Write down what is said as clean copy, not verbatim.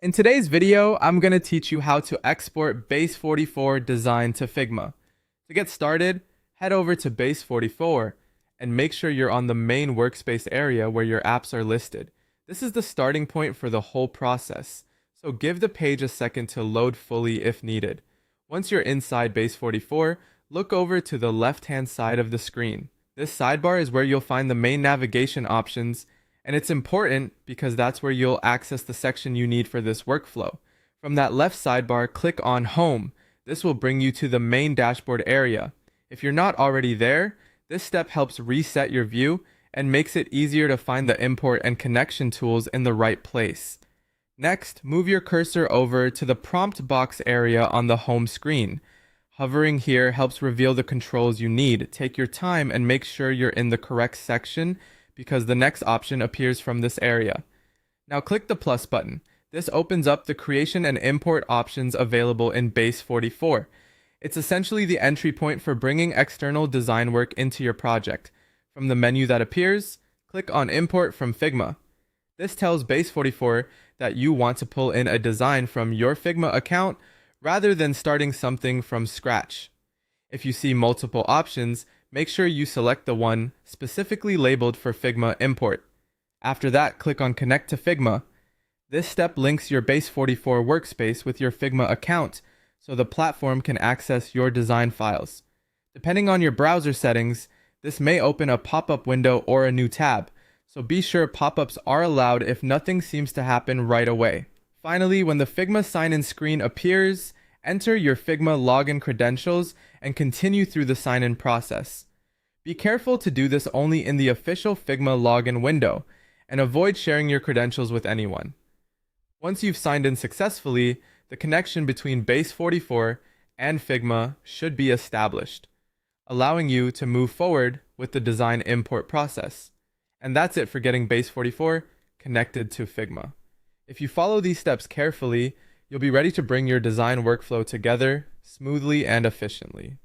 In today's video, I'm going to teach you how to export Base44 design to Figma. To get started, head over to Base44 and make sure you're on the main workspace area where your apps are listed. This is the starting point for the whole process, so give the page a second to load fully if needed. Once you're inside Base44, look over to the left-hand side of the screen. This sidebar is where you'll find the main navigation options, and it's important because that's where you'll access the section you need for this workflow. From that left sidebar, click on Home. This will bring you to the main dashboard area. If you're not already there, this step helps reset your view and makes it easier to find the import and connection tools in the right place. Next, move your cursor over to the prompt box area on the home screen. Hovering here helps reveal the controls you need. Take your time and make sure you're in the correct section because the next option appears from this area. Now click the plus button. This opens up the creation and import options available in Base44. It's essentially the entry point for bringing external design work into your project. From the menu that appears, click on Import from Figma. This tells Base44 that you want to pull in a design from your Figma account rather than starting something from scratch. If you see multiple options, make sure you select the one specifically labeled for Figma import. After that, click on Connect to Figma. This step links your Base44 workspace with your Figma account so the platform can access your design files. Depending on your browser settings, this may open a pop-up window or a new tab, so be sure pop-ups are allowed if nothing seems to happen right away. Finally, when the Figma sign-in screen appears, enter your Figma login credentials and continue through the sign-in process. Be careful to do this only in the official Figma login window, and avoid sharing your credentials with anyone. Once you've signed in successfully, the connection between Base44 and Figma should be established, allowing you to move forward with the design import process. And that's it for getting Base44 connected to Figma. If you follow these steps carefully, you'll be ready to bring your design workflow together smoothly and efficiently.